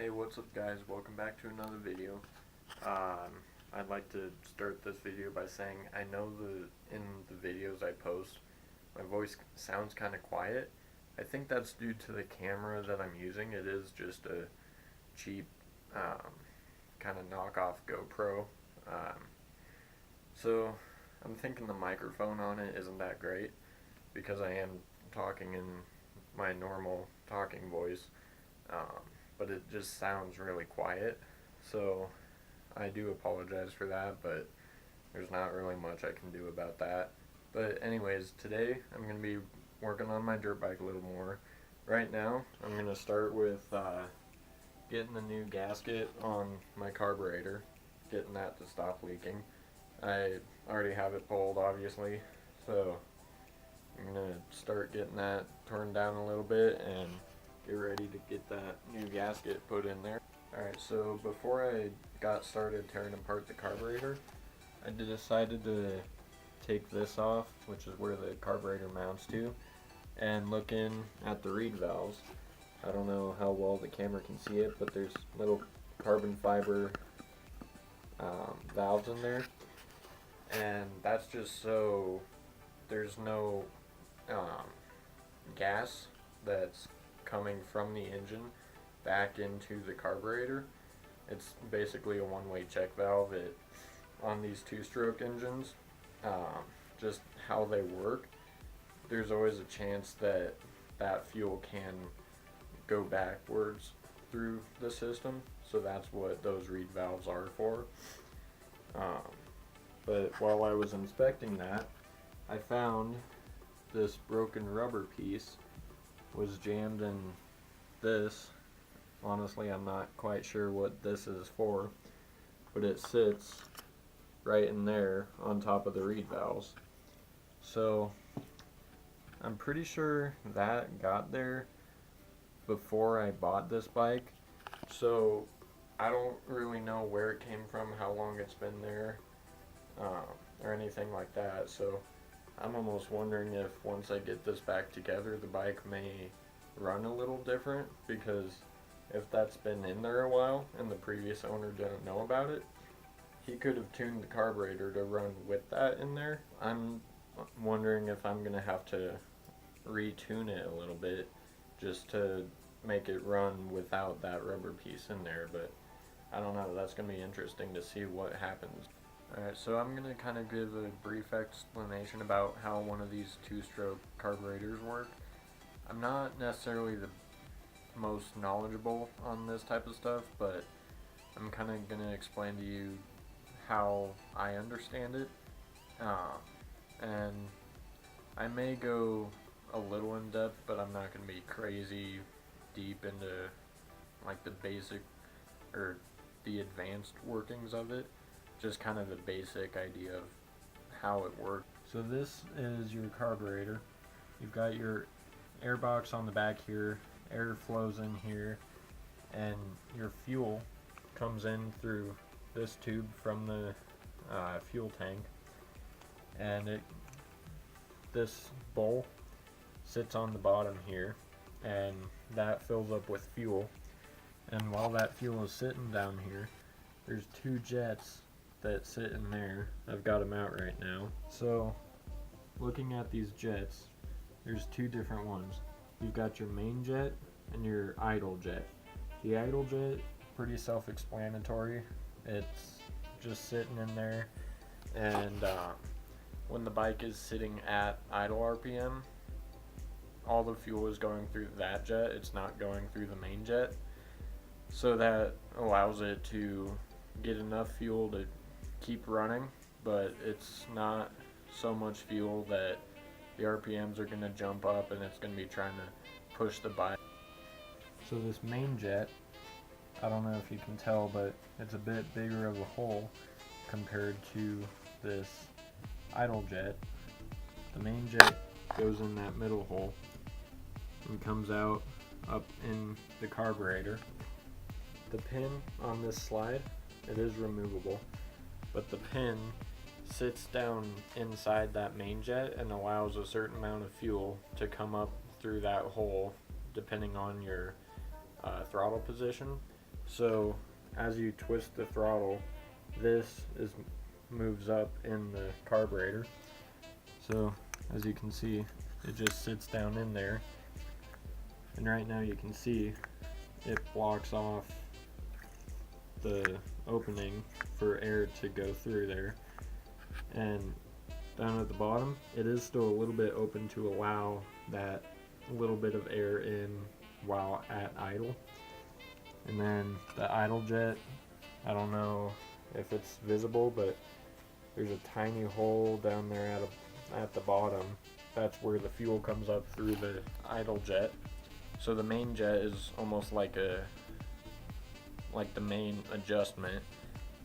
Hey, what's up guys? Welcome back to another video. I'd like to start this video by saying I know in the videos I post, my voice sounds kind of quiet. I think that's due to the camera that I'm using. It is just a cheap kind of knockoff GoPro. So I'm thinking the microphone on it isn't that great because I am talking in my normal talking voice. But it just sounds really quiet, so I do apologize for that, but there's not really much I can do about that. But anyways, today I'm going to be working on my dirt bike a little more. Right now, I'm going to start with getting the new gasket on my carburetor, getting that to stop leaking. I already have it pulled, obviously, so I'm going to start getting that torn down a little bit and get ready to get that new gasket put in there. Alright, so before I got started tearing apart the carburetor, I decided to take this off, which is where the carburetor mounts to, and look in at the reed valves. I don't know how well the camera can see it, but there's little carbon fiber valves in there, and that's just so there's no gas that's coming from the engine back into the carburetor. It's basically a one-way check valve. On these two-stroke engines, just how they work, there's always a chance that that fuel can go backwards through the system, so that's what those reed valves are for. But while I was inspecting that, I found this broken rubber piece was jammed in this. Honestly, I'm not quite sure what this is for, but it sits right in there on top of the reed valves. So I'm pretty sure that got there before I bought this bike, so I don't really know where it came from, how long it's been there, or anything like that. So I'm almost wondering if once I get this back together, the bike may run a little different, because if that's been in there a while and the previous owner didn't know about it, he could have tuned the carburetor to run with that in there. I'm wondering if I'm going to have to retune it a little bit just to make it run without that rubber piece in there, but I don't know. That's going to be interesting to see what happens. Alright, so I'm going to kind of give a brief explanation about how one of these two-stroke carburetors work. I'm not necessarily the most knowledgeable on this type of stuff, but I'm kind of going to explain to you how I understand it. And I may go a little in depth, but I'm not going to be crazy deep into like the basic or the advanced workings of it. Just kind of the basic idea of how it works. So this is your carburetor. You've got your air box on the back here, air flows in here, and your fuel comes in through this tube from the fuel tank, and this bowl sits on the bottom here, and that fills up with fuel. And while that fuel is sitting down here, there's two jets that sit in there. I've got them out right now. So looking at these jets, there's two different ones. You've got your main jet and your idle jet. The idle jet, pretty self-explanatory. It's just sitting in there, and when the bike is sitting at idle RPM, all the fuel is going through that jet. It's not going through the main jet. So that allows it to get enough fuel to keep running, but it's not so much fuel that the RPMs are going to jump up and it's going to be trying to push the bike. So this main jet, I don't know if you can tell, but it's a bit bigger of a hole compared to this idle jet. The main jet goes in that middle hole and comes out up in the carburetor. The pin on this slide, it is removable, but the pin sits down inside that main jet and allows a certain amount of fuel to come up through that hole depending on your throttle position. So as you twist the throttle, this moves up in the carburetor. So as you can see, it just sits down in there, and right now you can see it blocks off the opening for air to go through there. And down at the bottom, it is still a little bit open to allow that little bit of air in while at idle. And then the idle jet, I don't know if it's visible, but there's a tiny hole down there at the bottom. That's where the fuel comes up through the idle jet. So the main jet is almost like the main adjustment,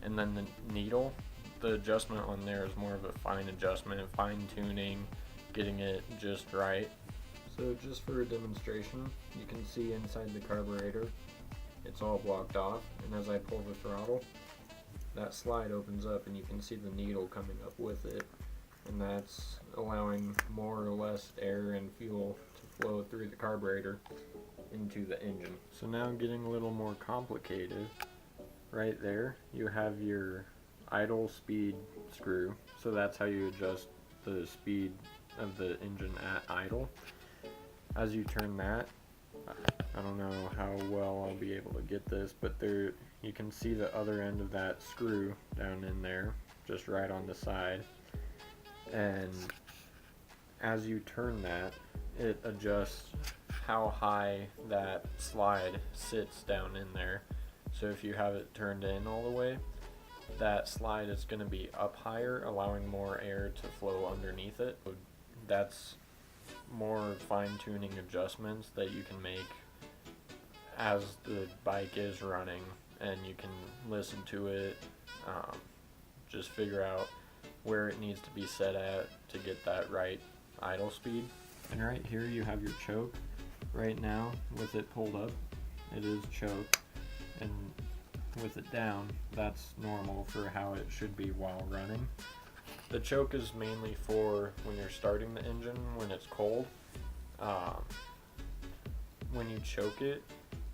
and then the needle, the adjustment on there is more of a fine adjustment, fine tuning, getting it just right. So just for a demonstration, you can see inside the carburetor, it's all blocked off, and as I pull the throttle, that slide opens up and you can see the needle coming up with it, and that's allowing more or less air and fuel to flow through the carburetor into the engine. So now getting a little more complicated, right there you have your idle speed screw, so that's how you adjust the speed of the engine at idle. As you turn that, I don't know how well I'll be able to get this, but there you can see the other end of that screw down in there, just right on the side, and as you turn that, it adjusts how high that slide sits down in there. So if you have it turned in all the way, that slide is going to be up higher, allowing more air to flow underneath it. That's more fine-tuning adjustments that you can make as the bike is running, and you can listen to it, just figure out where it needs to be set at to get that right idle speed. And right here you have your choke. Right now, with it pulled up, it is choked, and with it down, that's normal for how it should be while running. The choke is mainly for when you're starting the engine when it's cold. When you choke it,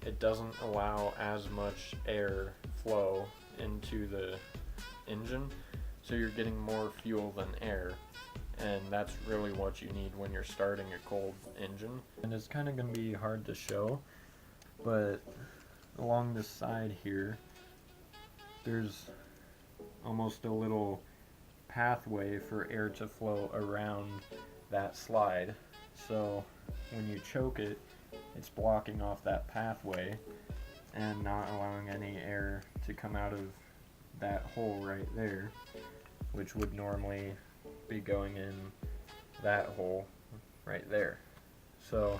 it doesn't allow as much air flow into the engine, so you're getting more fuel than air, and that's really what you need when you're starting a cold engine. And it's kind of going to be hard to show, but along the side here, there's almost a little pathway for air to flow around that slide. So when you choke it, it's blocking off that pathway and not allowing any air to come out of that hole right there, which would normally be going in that hole right there. So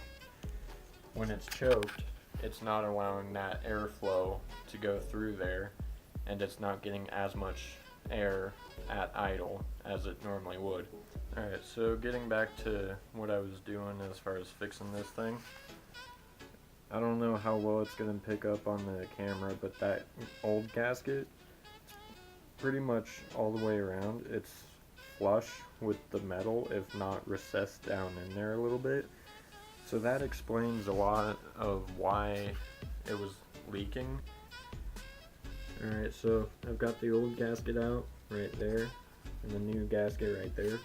when it's choked, it's not allowing that airflow to go through there, and it's not getting as much air at idle as it normally would. Alright, so getting back to what I was doing as far as fixing this thing, I don't know how well it's going to pick up on the camera, but that old gasket, pretty much all the way around, it's flush with the metal, if not recessed down in there a little bit. So that explains a lot of why it was leaking. Alright, so I've got the old gasket out right there, and the new gasket right there.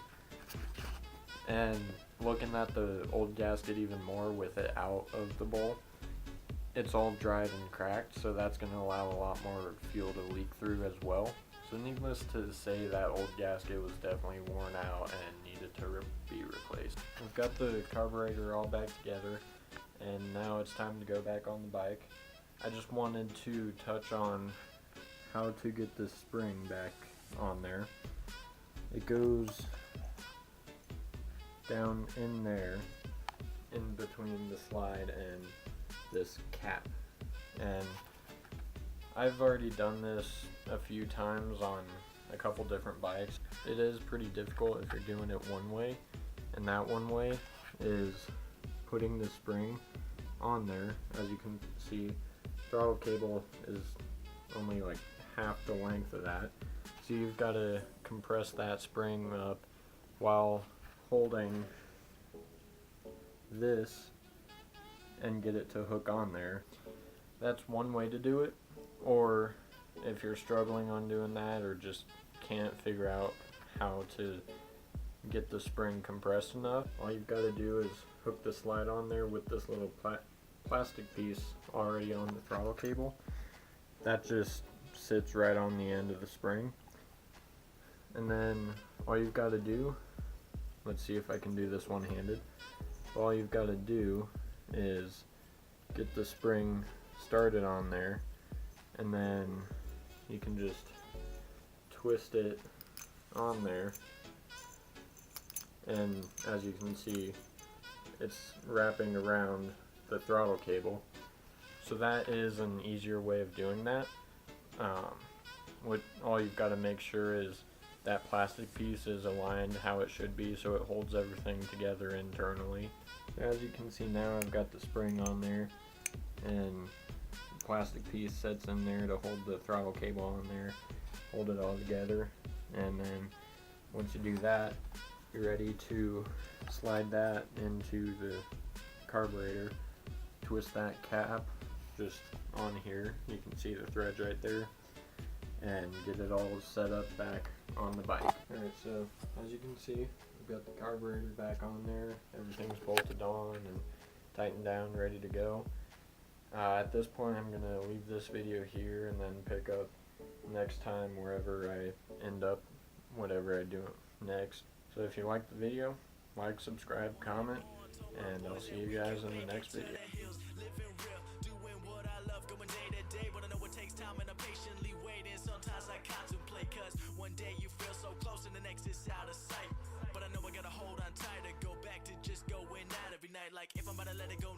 And looking at the old gasket even more with it out of the bowl, it's all dried and cracked, so that's going to allow a lot more fuel to leak through as well. So needless to say, that old gasket was definitely worn out and needed to be replaced. We've got the carburetor all back together, and now it's time to go back on the bike. I just wanted to touch on how to get this spring back on there. It goes down in there, in between the slide and this cap, and I've already done this a few times on a couple different bikes. It is pretty difficult if you're doing it one way, and that one way is putting the spring on there. As you can see, throttle cable is only like half the length of that, so you've got to compress that spring up while holding this and get it to hook on there. That's one way to do it. Or if you're struggling on doing that or just can't figure out how to get the spring compressed enough, all you've got to do is hook the slide on there with this little plastic piece already on the throttle cable. That just sits right on the end of the spring. And then all you've got to do, let's see if I can do this one-handed. All you've got to do is get the spring started on there, and then you can just twist it on there, and as you can see, it's wrapping around the throttle cable. So that is an easier way of doing that. All you've got to make sure is that plastic piece is aligned how it should be, so it holds everything together internally. As you can see now, I've got the spring on there, and the plastic piece sits in there to hold the throttle cable on there, hold it all together. And then once you do that, you're ready to slide that into the carburetor. Twist that cap just on here, you can see the threads right there, and get it all set up back on the bike. Alright, so as you can see, we've got the carburetor back on there, everything's bolted on and tightened down, ready to go. At this point I'm going to leave this video here and then pick up next time wherever I end up, whatever I do next. So if you like the video, like, subscribe, comment, and I'll see you guys in the next video. One day you feel so close and the next is out of sight. But I know I gotta hold on tight to go back to just going out every night. Like if I'm about to let it go